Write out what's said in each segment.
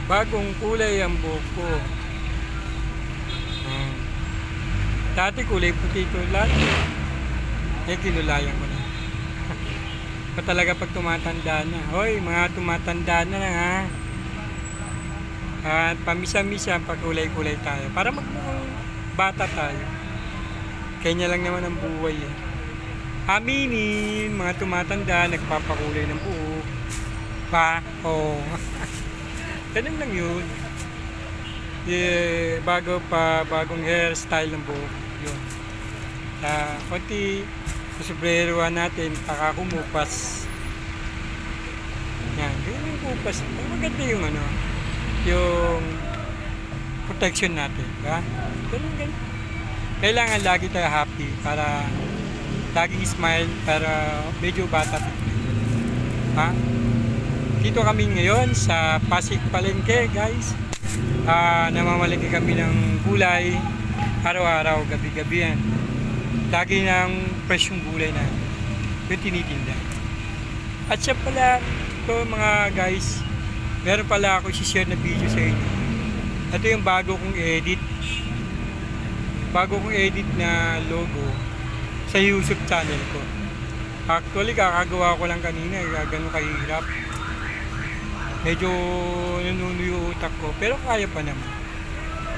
Bagong kulay ang buhok ko. Hmm. Dati kulay puti ko lahat. Kinulayan ko na. Pa talaga pag tumatanda na. Hoy, mga tumatanda na lang ha. At pamisa-misa pag kulay-kulay tayo. Para magmukhang bata tayo. Kanya lang naman ang buhay eh. Aminin, mga tumatanda, nagpapakulay ng buhok. Pa, oh. Ganun lang yun. Bagong hairstyle ng buhok. Yun. Konti, susobreruan natin, pakakumupas. Yan, ganyan yung kupas. Maganda yung yung protection natin. Ha? Ganun. Kailangan lagi tayo happy para laging smile para medyo bata. Ha? Dito kami ngayon sa Pasig Palengke, guys. Namamalengke kami ng gulay araw-araw, gabi-gabi yan. Lagi ng presyong gulay na yung tinitinda. At siya pala, ito mga guys, meron pala ako i-share na video sa inyo. Ito yung bago kong edit na logo sa YouTube channel ko. Actually, kakagawa ko lang kanina, gano'n kahirap. Medyo nanunuyo utak ko, pero kaya pa naman.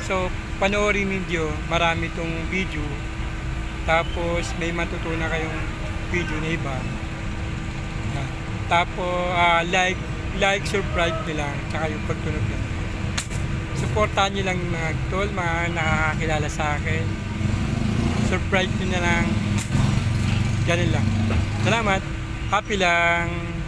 So, panoorin ninyo, marami itong video. Tapos, may matutunan kayong video na iba. Tapos, like, subscribe nyo lang, tsaka yung pagtunog lang. Supportahan nyo lang yung mga tol, mga nakakakilala sa akin. Subscribe nyo na lang. Ganun lang. Salamat. Happy lang.